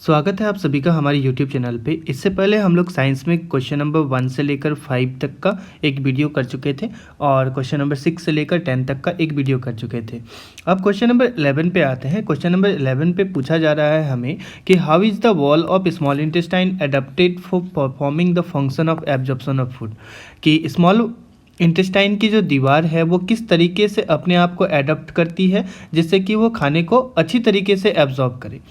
स्वागत है आप सभी का हमारे YouTube चैनल पे। इससे पहले हम लोग साइंस में क्वेश्चन नंबर 1 से लेकर 5 तक का एक वीडियो कर चुके थे और क्वेश्चन नंबर 6 से लेकर 10 तक का एक वीडियो कर चुके थे। अब क्वेश्चन नंबर 11 पे आते हैं। क्वेश्चन नंबर 11 पे पूछा जा रहा है हमें कि how is the wall of small intestine adapted for performing the function of absorption of food, कि स्मॉल इंटेस्टाइन की जो दीवार है वो किस तरीके से अपने आप को एडप्ट करती है जिससे कि वो खाने को अच्छी तरीके से एब्जॉर्ब करे।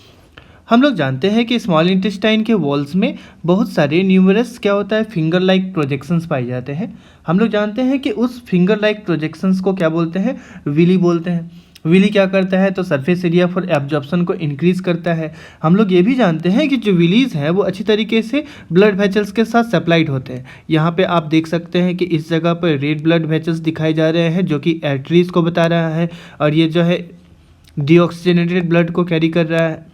हम लोग जानते हैं कि स्मॉल इंटेस्टाइन के वॉल्स में बहुत सारे न्यूमरस क्या होता है फिंगर लाइक प्रोजेक्शंस पाए जाते हैं। हम लोग जानते हैं कि उस फिंगर लाइक प्रोजेक्शंस को क्या बोलते हैं, विली बोलते हैं। विली क्या करता है तो सरफेस एरिया फॉर एब्जॉर्प्शन को इंक्रीज करता है। हम लोग ये भी जानते हैं कि जो विलीज हैं वो अच्छी तरीके से ब्लड वेसल्स के साथ सप्लाइड होते हैं। यहाँ पे आप देख सकते हैं कि इस जगह पर रेड ब्लड वेसल्स दिखाए जा रहे हैं जो कि आर्टरीज को बता रहा है, और ये जो है डीऑक्सीजनेटेड ब्लड को कैरी कर रहा है,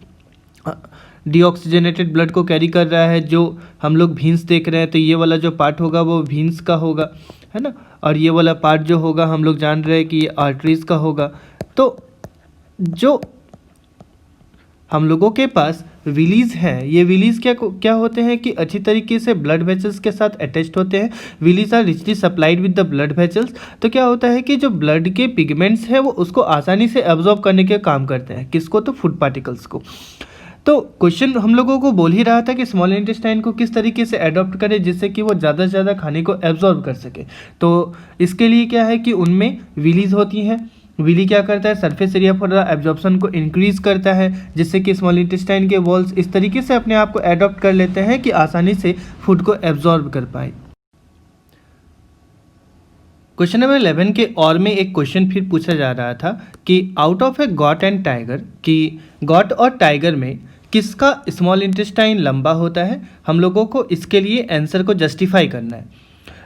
डीऑक्सीजनेटेड ब्लड को कैरी कर रहा है। जो हम लोग भीन्स देख रहे हैं तो ये वाला जो पार्ट होगा वो भीन्स का होगा, है ना, और ये वाला पार्ट जो होगा हम लोग जान रहे हैं कि ये आर्टरीज का होगा। तो जो हम लोगों के पास विलीज हैं, ये विलीज क्या होते हैं कि अच्छी तरीके से ब्लड वेसल्स के साथ अटैच्ड होते हैं। Villi are richly supplied with the blood vessels. तो क्या होता है कि जो ब्लड के पिगमेंट्स हैं वो उसको आसानी से एब्जॉर्ब करने के काम करते हैं। किसको? तो फूड पार्टिकल्स को। तो क्वेश्चन हम लोगों को बोल ही रहा था कि स्मॉल इंटेस्टाइन को किस तरीके से अडॉप्ट करें जिससे कि वो ज़्यादा से ज़्यादा खाने को एब्जॉर्ब कर सके। तो इसके लिए क्या है कि उनमें विलीज होती हैं। विली क्या करता है, surface area for the absorption को इंक्रीज करता है जिससे कि स्मॉल इंटेस्टाइन के वॉल्स इस तरीके से अपने आप को अडॉप्ट कर लेते हैं कि आसानी से फूड को एब्जॉर्ब कर पाए। क्वेश्चन नंबर 11 के और में एक क्वेश्चन फिर पूछा जा रहा था कि out of A got and tiger, कि गॉट और टाइगर में किसका स्मॉल इंटेस्टाइन लंबा होता है। हम लोगों को इसके लिए आंसर को जस्टिफाई करना है।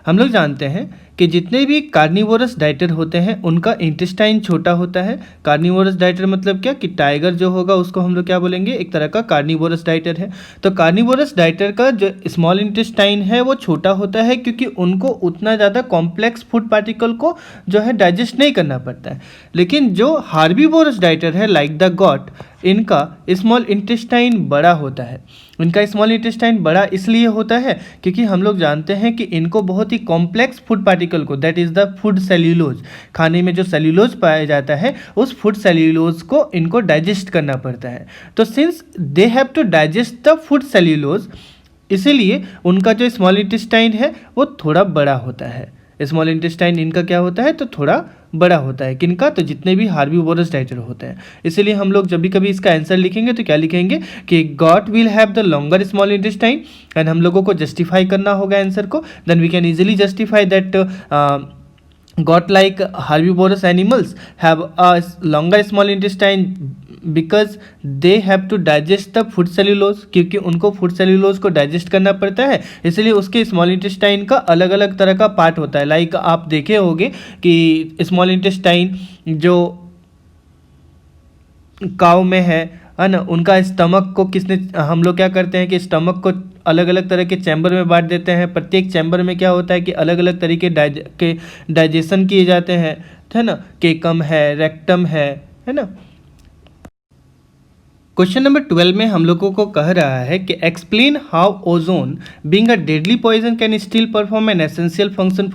हम लोग जानते हैं कि जितने भी कार्निवोरस डाइटर होते हैं उनका इंटेस्टाइन छोटा होता है। कार्निवोरस डाइटर मतलब क्या, कि टाइगर जो होगा उसको हम लोग क्या बोलेंगे, एक तरह का कार्निवोरस डाइटर है। तो कार्निवोरस डाइटर का जो स्मॉल इंटेस्टाइन है वो छोटा होता है क्योंकि उनको उतना ज़्यादा कॉम्प्लेक्स फूड पार्टिकल को जो है डाइजेस्ट नहीं करना पड़ता है। लेकिन जो हार्बीवोरस डाइटर है लाइक द गॉट, इनका स्मॉल इंटेस्टाइन बड़ा होता है। इनका स्मॉल इंटेस्टाइन बड़ा इसलिए होता है क्योंकि हम लोग जानते हैं कि इनको बहुत ही कॉम्प्लेक्स फूड पार्टिकल को, that is the food cellulose, खाने में जो सेल्यूलोज पाया जाता है उस फूड सेल्यूलोज को इनको डाइजेस्ट करना पड़ता है। तो since they have to digest the food cellulose, इसीलिए उनका जो स्मॉल इंटेस्टाइन है वो थोड़ा बड़ा होता है। स्मॉल इंटेस्टाइन इनका क्या होता है तो थोड़ा बड़ा होता है। किनका? तो जितने भी हार्बीवोरस डाइटर होते हैं। इसीलिए हम लोग जब भी कभी इसका आंसर लिखेंगे तो क्या लिखेंगे कि goat will have the longer small intestine, and हम लोगों को जस्टिफाई करना होगा आंसर को। Then we can easily justify that goat like herbivorous animals have a longer small intestine because they have to digest the food cellulose, क्योंकि उनको food cellulose को digest करना पड़ता है। इसलिए उसके स्मॉल इंटेस्टाइन का अलग अलग तरह का पार्ट होता है। लाइक आप देखे होंगे कि स्मॉल इंटेस्टाइन जो काऊ में है ना, उनका स्टमक को हम लोग क्या करते हैं कि स्टमक को अलग अलग तरह के चैम्बर में बांट देते हैं। प्रत्येक चैम्बर में क्या होता है कि अलग अलग तरीके के डाइजेशन किए जाते हैं, है ना। केकम है, रेक्टम है ना। क्वेश्चन नंबर 12 में हम लोगों को कह रहा है कि explain how ozone being a deadly poison can still perform an essential function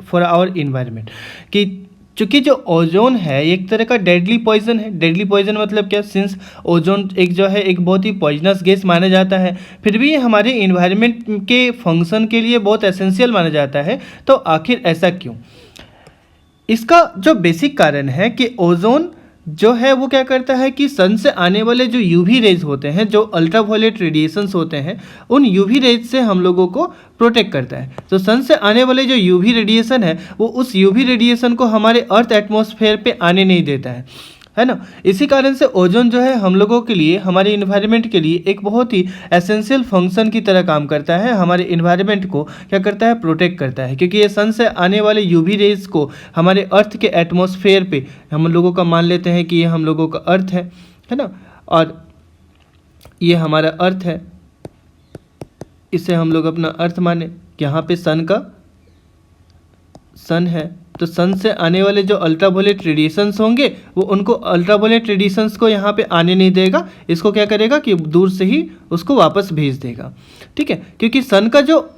for our environment, कि चूँकि जो ओजोन है एक तरह का डेडली पॉइजन है। डेडली पॉइजन मतलब क्या, सिंस ओजोन एक जो है एक बहुत ही पॉइजनस गैस माना जाता है, फिर भी ये हमारे इन्वायरमेंट के फंक्शन के लिए बहुत एसेंशियल माना जाता है। तो आखिर ऐसा क्यों? इसका जो बेसिक कारण है कि ओजोन जो है वो क्या करता है कि सन से आने वाले जो यूवी रेज होते हैं, जो अल्ट्रावायलेट रेडिएशंस होते हैं, उन यूवी रेज से हम लोगों को प्रोटेक्ट करता है। तो सन से आने वाले जो यूवी रेडिएशन है वो उस यूवी रेडिएशन को हमारे अर्थ एटमॉस्फेयर पे आने नहीं देता है ना। इसी कारण से ओजोन जो है हम लोगों के लिए, हमारे इन्वायरमेंट के लिए एक बहुत ही एसेंशियल फंक्शन की तरह काम करता है। हमारे इन्वायरमेंट को क्या करता है, प्रोटेक्ट करता है, क्योंकि ये सन से आने वाले यूवी रेज को हमारे अर्थ के एटमॉस्फेयर पे हम लोगों का मान लेते हैं कि ये हम लोगों का अर्थ है ना, और ये हमारा अर्थ है। इसे हम लोग अपना अर्थ माने। यहाँ पे सन है तो सन से आने वाले जो अल्ट्रावायलेट रेडिएशंस होंगे वो उनको अल्ट्रावायलेट रेडिएशंस को यहाँ पे आने नहीं देगा, इसको क्या करेगा कि दूर से ही उसको वापस भेज देगा। ठीक है, क्योंकि सन का जो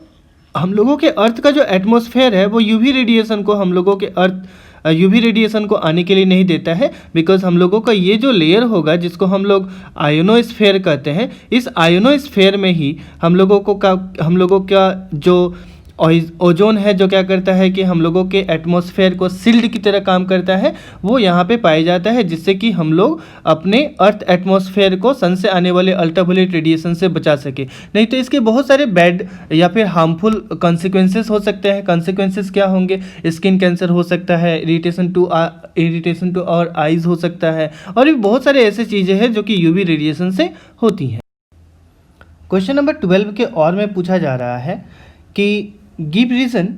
हम लोगों के अर्थ का जो एटमॉस्फेयर है वो यूवी रेडिएशन को हम लोगों के यूवी रेडिएशन को आने के लिए नहीं देता है, बिकॉज हम लोगों का ये जो लेयर होगा जिसको हम लोग आयोनोस्फेयर कहते हैं, इस आयोनोस्फेयर में ही हम लोगों का जो ओजोन है जो क्या करता है कि हम लोगों के एटमॉस्फेयर को सील्ड की तरह काम करता है, वो यहाँ पे पाया जाता है, जिससे कि हम लोग अपने अर्थ एटमॉस्फेयर को सन से आने वाले अल्ट्रावायलेट रेडिएशन से बचा सके। नहीं तो इसके बहुत सारे बैड या फिर हार्मफुल कॉन्सिक्वेंसेस हो सकते हैं। कॉन्सिक्वेंसेस क्या होंगे? स्किन कैंसर हो सकता है, इरिटेशन टू आवर आइज हो सकता है, और भी बहुत सारे ऐसे चीज़ें हैं जो कि यूवी रेडिएशन से होती हैं। क्वेश्चन नंबर 12 के और में पूछा जा रहा है कि गिव रीजन,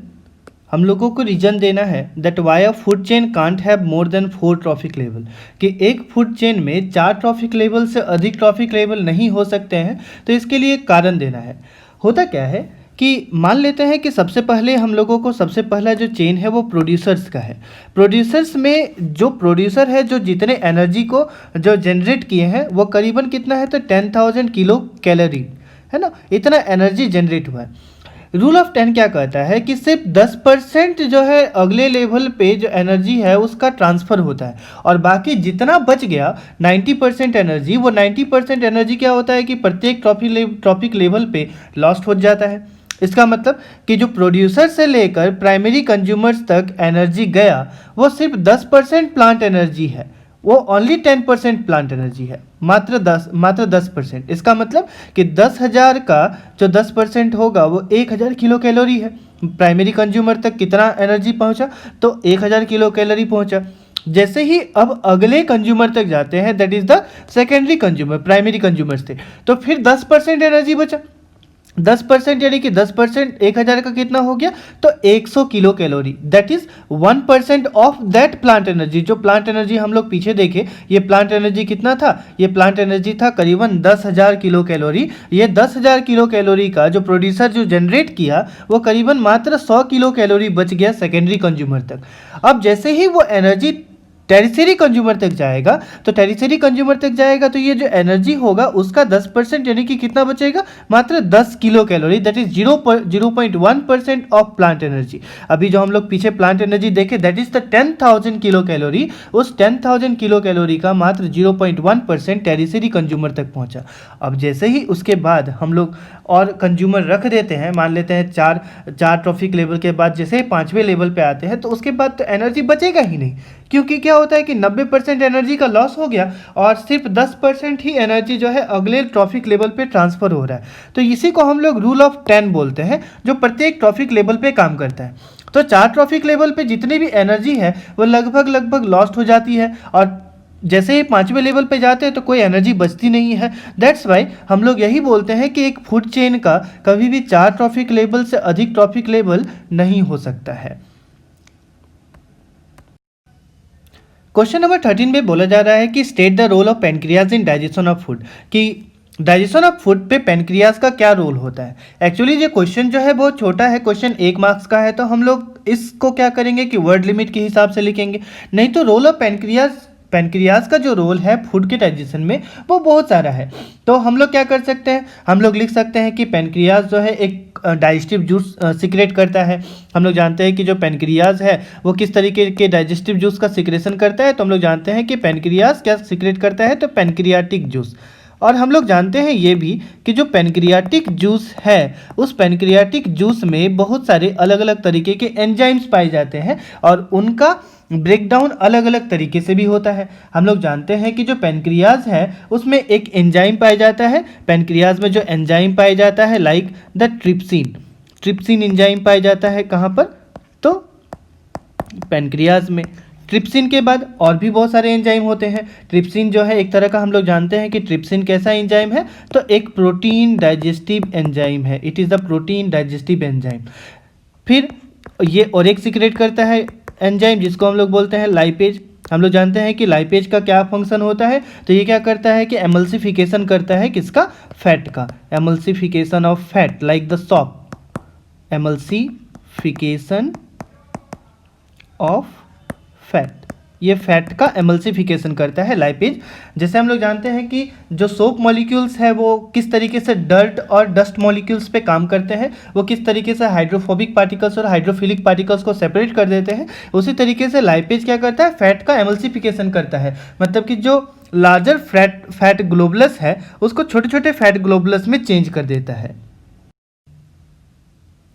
हम लोगों को रीजन देना है that why a food chain can't have more than 4 traffic level, कि एक फूड चेन में 4 ट्रॉफिक लेवल से अधिक ट्रॉफिक लेवल नहीं हो सकते हैं। तो इसके लिए एक कारण देना है। होता क्या है कि मान लेते हैं कि सबसे पहले हम लोगों को सबसे पहला जो चेन है वो प्रोड्यूसर्स का है। प्रोड्यूसर्स में जो प्रोड्यूसर है जो जितने एनर्जी को जो जनरेट किए हैं वो करीबन कितना है, तो 10,000 किलो कैलोरी है ना, इतना एनर्जी जनरेट हुआ है। रूल ऑफ 10 क्या कहता है कि सिर्फ 10% जो है अगले लेवल पे जो एनर्जी है उसका ट्रांसफ़र होता है, और बाकी जितना बच गया 90% एनर्जी, वो 90% एनर्जी क्या होता है कि प्रत्येक ट्रॉपिक लेवल पे लॉस्ट हो जाता है। इसका मतलब कि जो प्रोड्यूसर से लेकर प्राइमरी कंज्यूमर्स तक एनर्जी गया वो सिर्फ 10% प्लांट एनर्जी है, वो ओनली 10% प्लांट एनर्जी है, मात्र 10%। इसका मतलब कि 10,000 का जो 10% होगा वो 1,000 किलो कैलोरी है। प्राइमरी कंज्यूमर तक कितना एनर्जी पहुंचा, तो 1,000 किलो कैलोरी पहुंचा। जैसे ही अब अगले कंज्यूमर तक जाते हैं, that is the secondary consumer, primary consumer थे, तो फिर 10% एनर्जी बचा। 10% यानी कि 10% 1,000 का कितना हो गया, तो 100 kilo calorie, that is 1% of that plant energy. जो प्लांट एनर्जी हम लोग पीछे देखे, ये प्लांट एनर्जी कितना था, ये प्लांट एनर्जी था करीबन 10,000 किलो कैलोरी। ये 10,000 किलो कैलोरी का जो प्रोड्यूसर जो जनरेट किया वो करीबन मात्र 100 किलो कैलोरी बच गया सेकेंडरी कंज्यूमर तक। अब जैसे ही वो एनर्जी टेरिसरी कंज्यूमर तक जाएगा, तो टेरिसरी कंज्यूमर तक जाएगा तो ये जो एनर्जी होगा उसका 10% यानी कि कितना बचेगा, मात्र 10 kilo calorie, that is 0.1% of plant energy. अभी जो हम लोग पीछे प्लांट एनर्जी देखे that is the 10,000 kilo calorie, उस 10,000 किलो कैलोरी का मात्र 0.1% टेरिसरी कंज्यूमर तक पहुंचा। अब जैसे ही उसके बाद हम लोग और कंज्यूमर रख देते हैं, मान लेते हैं चार ट्रॉफिक लेवल के बाद जैसे ही 5वें लेवल पे आते हैं, तो उसके बाद तो एनर्जी बचेगा ही नहीं, क्योंकि क्या होता है कि 90% एनर्जी का लॉस हो गया और सिर्फ 10% ही एनर्जी जो है अगले ट्रॉफिक लेवल पे ट्रांसफ़र हो रहा है। तो इसी को हम लोग रूल ऑफ 10 बोलते हैं, जो प्रत्येक ट्रॉफिक लेवल पे काम करता है। तो 4 ट्रॉफिक लेवल पे जितनी भी एनर्जी है वो लगभग लॉस्ट हो जाती है, और जैसे ही 5वें लेवल पे जाते हैं तो कोई एनर्जी बचती नहीं है। दैट्स वाई हम लोग यही बोलते हैं कि एक फूड चेन का कभी भी 4 ट्रॉफिक लेवल से अधिक ट्रॉफिक लेवल नहीं हो सकता है। क्वेश्चन नंबर 13 में बोला जा रहा है कि state the role of pancreas in digestion of food, कि डाइजेशन ऑफ फूड पे पेनक्रियाज का क्या रोल होता है। एक्चुअली ये क्वेश्चन जो है बहुत छोटा है, क्वेश्चन 1 मार्क्स का है, तो हम लोग इसको क्या करेंगे कि वर्ड लिमिट के हिसाब से लिखेंगे, नहीं तो रोल ऑफ पेनक्रियाज का जो रोल है फूड के डाइजेशन में वो बहुत सारा है। तो हम लोग क्या कर सकते हैं, हम लोग लिख सकते हैं कि पेनक्रियाज जो है एक डाइजेस्टिव जूस सिक्रेट करता है। हम लोग जानते हैं कि जो पेनक्रियाज है वो किस तरीके के डाइजेस्टिव जूस का सिक्रेशन करता है, तो हम लोग जानते हैं कि पेनक्रियाज क्या सिक्रेट करता है, तो पेनक्रियाटिक जूस। और हम लोग जानते हैं ये भी कि जो पेनक्रियाटिक जूस है उस पेनक्रियाटिक जूस में बहुत सारे अलग अलग तरीके के एंजाइम्स पाए जाते हैं और उनका ब्रेकडाउन अलग अलग तरीके से भी होता है। हम लोग जानते हैं कि जो पेनक्रियाज है उसमें एक एंजाइम पाया जाता है, पेनक्रियाज में जो एंजाइम पाया जाता है लाइक द ट्रिप्सिन एंजाइम पाया जाता है, कहाँ पर, तो पेनक्रियाज में। ट्रिप्सिन के बाद और भी बहुत सारे एंजाइम होते हैं। ट्रिप्सिन जो है एक तरह का हम लोग जानते हैं कि ट्रिप्सिन कैसा एंजाइम है, तो एक प्रोटीन डाइजेस्टिव एंजाइम है, it is the protein digestive enzyme. फिर ये और एक सीक्रेट करता है एंजाइम जिसको हम लोग बोलते हैं लाइपेज। हम लोग जानते हैं कि लाइपेज का क्या फंक्शन होता है, तो ये क्या करता है कि एमल्सिफिकेशन करता है, किसका, फैट का, emulsification of fat like the shop, emulsification of fat, ये फैट का एमल्सिफिकेशन करता है लाइपेज। जैसे हम लोग जानते हैं कि जो सोप मॉलिक्यूल्स है वो किस तरीके से डर्ट और डस्ट मॉलिक्यूल्स पे काम करते हैं, वो किस तरीके से हाइड्रोफोबिक पार्टिकल्स और हाइड्रोफिलिक पार्टिकल्स को सेपरेट कर देते हैं, उसी तरीके से लाइपेज क्या करता है, फैट का एमल्सिफिकेशन करता है। मतलब कि जो लार्जर फैट ग्लोबुलस है उसको छोटे छोटे फैट ग्लोबुलस में चेंज कर देता है।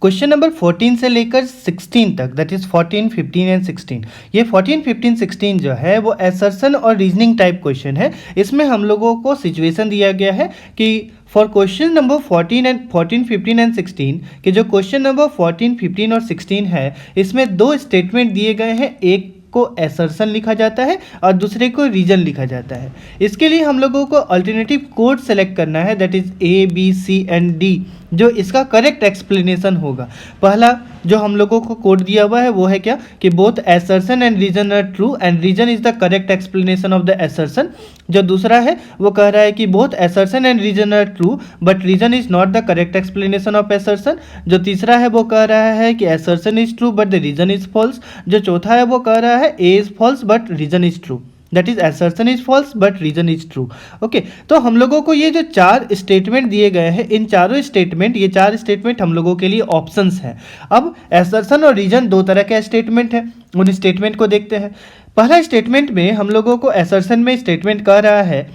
क्वेश्चन नंबर 14 से लेकर 16 तक, दैट इज 14, 15 एंड 16, ये 14, 15, 16 जो है वो असर्शन और रीजनिंग टाइप क्वेश्चन है। इसमें हम लोगों को सिचुएशन दिया गया है कि फॉर क्वेश्चन नंबर 14, 15 एंड 16 कि जो क्वेश्चन नंबर 14, 15 और 16 है इसमें दो स्टेटमेंट दिए गए हैं, एक को असर्शन लिखा जाता है और दूसरे को रीजन लिखा जाता है। इसके लिए हम लोगों को अल्टरनेटिव कोड सेलेक्ट करना है, that is A B C and D, जो इसका करेक्ट एक्सप्लेनेशन होगा। पहला जो हम लोगों को कोड दिया हुआ है वो है क्या कि both assertion and reason are true and reason is the correct explanation of the assertion. जो दूसरा है वो कह रहा है कि both assertion and reason are true but reason is not the correct explanation of assertion. जो तीसरा है वो कह रहा है कि assertion is true but the reason is false. जो चौथा है वो कह रहा है A is false but reason is true, that is assertion is false but reason is true. Okay, तो हम लोगों को ये जो चार स्टेटमेंट दिए गए हैं, इन चारों स्टेटमेंट, ये चार स्टेटमेंट हम लोगों के लिए ऑप्शंस हैं। अब असर्शन और रीजन दो तरह के स्टेटमेंट है, उन स्टेटमेंट को देखते हैं। पहला स्टेटमेंट में हम लोगों को असर्शन में स्टेटमेंट कह रहा है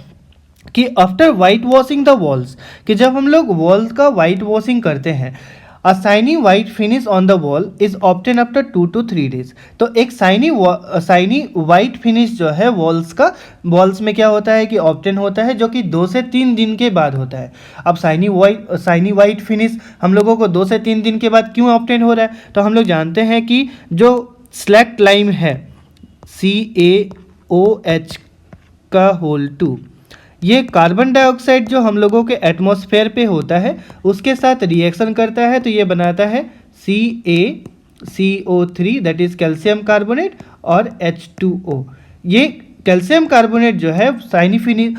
कि after white washing the walls, कि जब हम लोग वॉल्स का वाइट वॉशिंग करते हैं, A shiny white finish on the wall is obtained after 2 to 3 days। तो एक शाइनी वाइट फिनिश जो है वॉल्स में क्या होता है कि ऑब्टेन होता है, जो कि 2 से 3 दिन के बाद होता है। अब शाइनी वाइट फिनिश हम लोगों को 2 से 3 दिन के बाद क्यों ऑब्टेन हो रहा है, तो हम लोग जानते हैं कि जो स्लैक्ट लाइम है CaOH का होल 2, ये कार्बन डाइऑक्साइड जो हम लोगों के एटमॉस्फेयर पे होता है उसके साथ रिएक्शन करता है, तो ये बनाता है CaCO3 that is calcium carbonate और H2O। ये कैल्शियम कार्बोनेट जो है शाइनी फिनिश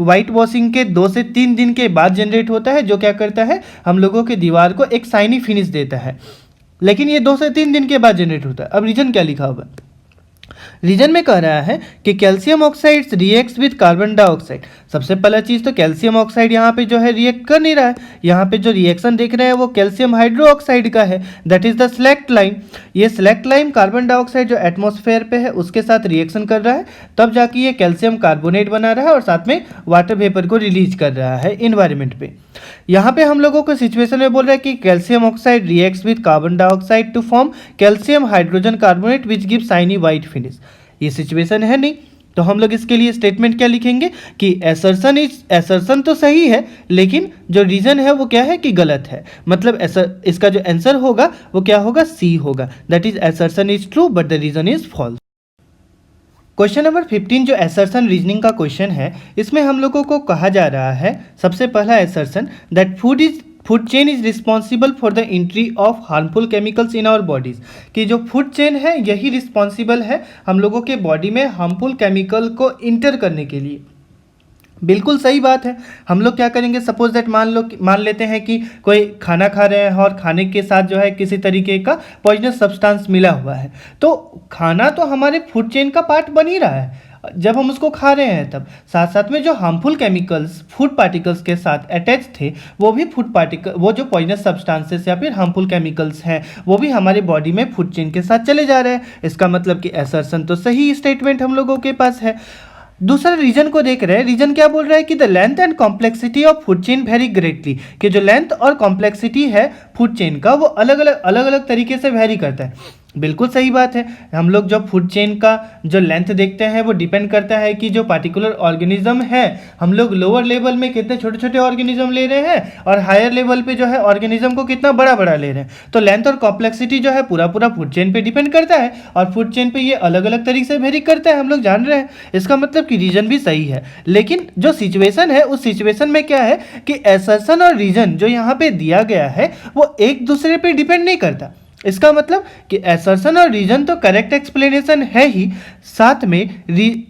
वाइट वॉशिंग के 2 से 3 दिन के बाद जनरेट होता है, जो क्या करता है हम लोगों के दीवार को एक शाइनी फिनिश देता है। लेकिन ये 2 से 3 दिन के बाद जनरेट होता है। अब रीजन क्या लिखा हुआ है, रीजन में कह रहा है कि calcium oxide reacts with carbon dioxide. सबसे पहला चीज तो कैल्शियम ऑक्साइड यहाँ पे जो है रिएक्ट कर नहीं रहा है, यहाँ पे जो रिएक्शन देख रहे हैं वो कैल्शियम हाइड्रोक्साइड का है, that is the select lime. ये स्लैक्ट लाइम कार्बन डाइऑक्साइड जो एटमॉस्फेयर पे है उसके साथ रिएक्शन कर रहा है, तब जाके ये कैल्शियम कार्बोनेट बना रहा है और साथ में वाटर वेपर को रिलीज कर रहा है इन्वायरमेंट पे। यहाँ पे हम लोगों को सिचुएशन में बोल रहा है कि calcium oxide reacts with carbon dioxide to form calcium hydrogen carbonate which give shiny white finish. ये सिचुएशन है नहीं, तो हम लोग इसके लिए स्टेटमेंट क्या लिखेंगे कि असर्शन तो सही है लेकिन जो रीजन है वो क्या है कि गलत है। मतलब इसका जो आंसर होगा वो क्या होगा, सी होगा, that is assertion is true but the reason is false. Question number 15 जो असर्शन रीजनिंग का क्वेश्चन है, इसमें हम लोगों को कहा जा रहा है सबसे पहला assertion that food chain is responsible for the entry of harmful chemicals in our bodies, कि जो फूड चेन है यही रिस्पॉन्सिबल है हम लोगों के बॉडी में हार्मफुल केमिकल को इंटर करने के लिए। बिल्कुल सही बात है। हम लोग क्या करेंगे, सपोज दैट मान लेते हैं कि कोई खाना खा रहे हैं और खाने के साथ जो है किसी तरीके का पॉइजनस सब्सटेंस मिला हुआ है, तो खाना तो हमारे फूड चेन का पार्ट बन ही रहा है जब हम उसको खा रहे हैं, तब साथ साथ में जो हार्मफुल केमिकल्स फूड पार्टिकल्स के साथ अटैच थे वो भी वो जो पॉइजनस सब्सटेंसेस या फिर हार्मफुल केमिकल्स हैं वो भी हमारे बॉडी में फूड चेन के साथ चले जा रहे हैं। इसका मतलब कि असर्शन तो सही स्टेटमेंट हम लोगों के पास है। दूसरा रीजन को देख रहे हैं, रीजन क्या बोल रहा है कि the length and complexity of food chain very greatly, कि जो लेंथ और कॉम्प्लेक्सिटी है फूड चेन का वो अलग अलग तरीके से वेरी करता है। बिल्कुल सही बात है। हम लोग जब फूड चेन का जो लेंथ देखते हैं वो डिपेंड करता है कि जो पार्टिकुलर ऑर्गेनिज्म है, हम लोग लोअर लेवल में कितने छोटे छोटे ऑर्गेनिज्म ले रहे हैं और हायर लेवल पे जो है ऑर्गेनिज्म को कितना बड़ा बड़ा ले रहे हैं। तो लेंथ और कॉम्प्लेक्सिटी जो है पूरा फूड चेन पे डिपेंड करता है और फूड चेन पे ये अलग अलग तरीके से वेरी करता है, हम लोग जान रहे हैं। इसका मतलब कि रीजन भी सही है, लेकिन जो सिचुएशन है उस सिचुएशन में क्या है कि असर्शन और रीजन जो यहाँ पे दिया गया है वो एक दूसरे पे डिपेंड नहीं करता। इसका मतलब कि एसर्शन और रीजन तो करेक्ट एक्सप्लेनेशन है ही, साथ में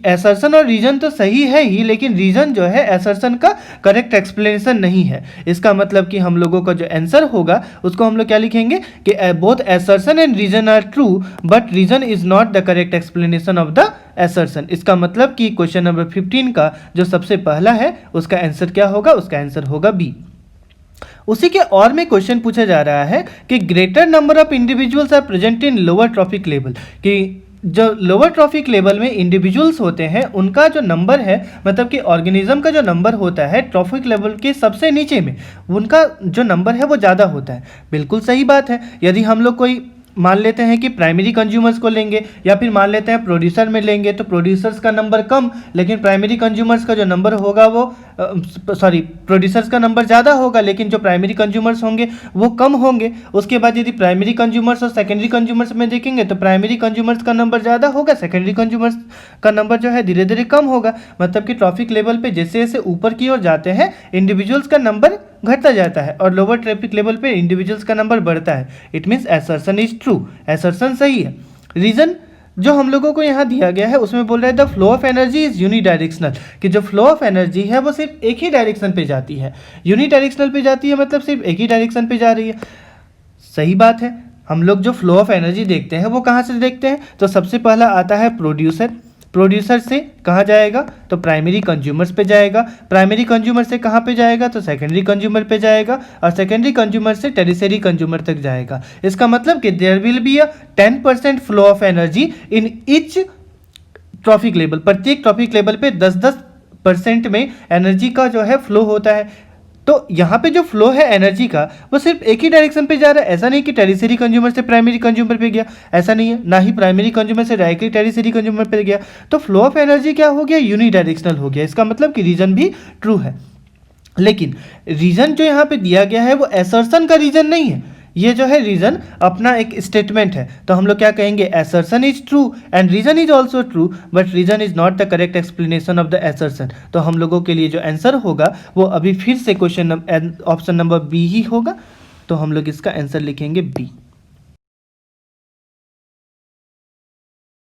एसर्शन और रीजन तो सही है ही, लेकिन रीजन जो है एसर्शन का करेक्ट एक्सप्लेनेशन नहीं है। इसका मतलब कि हम लोगों का जो आंसर होगा उसको हम लोग क्या लिखेंगे कि both assertion and reason are true but reason is not the correct explanation of the assertion. इसका मतलब कि क्वेश्चन नंबर 15 का जो सबसे पहला है उसका आंसर क्या होगा, उसका आंसर होगा बी। उसी के और में क्वेश्चन पूछा जा रहा है कि greater number of individuals are present in lower trophic level, कि जो लोअर ट्रॉफिक लेवल में इंडिविजुअल्स होते हैं उनका जो नंबर है, मतलब कि ऑर्गेनिज्म का जो नंबर होता है ट्रॉफिक लेवल के सबसे नीचे में, उनका जो नंबर है वो ज़्यादा होता है। बिल्कुल सही बात है। यदि हम लोग कोई मान लेते हैं कि प्राइमरी कंज्यूमर्स को लेंगे या फिर मान लेते हैं प्रोड्यूसर में लेंगे, तो प्रोड्यूसर्स का नंबर कम, लेकिन प्राइमरी कंज्यूमर्स का जो नंबर होगा वो प्रोड्यूसर्स का नंबर ज़्यादा होगा, लेकिन जो प्राइमरी कंज्यूमर्स होंगे वो कम होंगे। उसके बाद यदि प्राइमरी कंज्यूमर्स और सेकेंडरी कंज्यूमर्स में देखेंगे तो प्राइमरी कंज्यूमर्स का नंबर ज़्यादा होगा, सेकेंडरी कंज्यूमर्स का नंबर जो है धीरे धीरे कम होगा। मतलब कि ट्रैफिक लेवल पे जैसे जैसे ऊपर की ओर जाते हैं इंडिविजुअल्स का नंबर घटता जाता है और लोअर ट्रैफिक लेवल पे इंडिविजुअल्स का नंबर बढ़ता है। It means assertion is true, assertion सही है। रीजन जो हम लोगों को यहाँ दिया गया है उसमें बोल रहा है the flow of energy is unidirectional, कि जो फ्लो ऑफ एनर्जी है वो सिर्फ एक ही डायरेक्शन पे जाती है। यूनिडायरेक्शनल पे जाती है मतलब सिर्फ एक ही डायरेक्शन पे जा रही है। सही बात है। हम लोग जो फ्लो ऑफ एनर्जी देखते हैं वो कहाँ से देखते हैं, तो सबसे पहला आता है प्रोड्यूसर, प्रोड्यूसर से कहाँ जाएगा तो प्राइमरी कंज्यूमर्स पे जाएगा, प्राइमरी कंज्यूमर से कहाँ पे जाएगा तो सेकेंडरी कंज्यूमर पे जाएगा और सेकेंडरी कंज्यूमर से टेरिशरी कंज्यूमर तक जाएगा। इसका मतलब कि there will be a 10% flow of energy in each trophic level, प्रत्येक ट्रॉफिक लेवल पे 10% में एनर्जी का जो है फ्लो होता है। तो यहाँ पे जो फ्लो है एनर्जी का वो सिर्फ एक ही डायरेक्शन पे जा रहा है। ऐसा नहीं कि टेरिशरी कंज्यूमर से प्राइमरी कंज्यूमर पे गया, ऐसा नहीं है, ना ही प्राइमरी कंज्यूमर से डायरेक्टली टेरिशरी कंज्यूमर पे गया। तो फ्लो ऑफ एनर्जी क्या हो गया, यूनिडायरेक्शनल हो गया। इसका मतलब कि रीजन भी ट्रू है, लेकिन रीजन जो यहाँ पे दिया गया है वो एसर्शन का रीजन नहीं है। ये जो है रीजन अपना एक स्टेटमेंट है, तो हम लोग क्या कहेंगे, assertion is true and reason is also true but reason is not the correct explanation of the assertion. तो हम लोगों के लिए जो आंसर होगा वो अभी फिर से क्वेश्चन ऑप्शन नंबर बी ही होगा। तो हम लोग इसका आंसर लिखेंगे बी।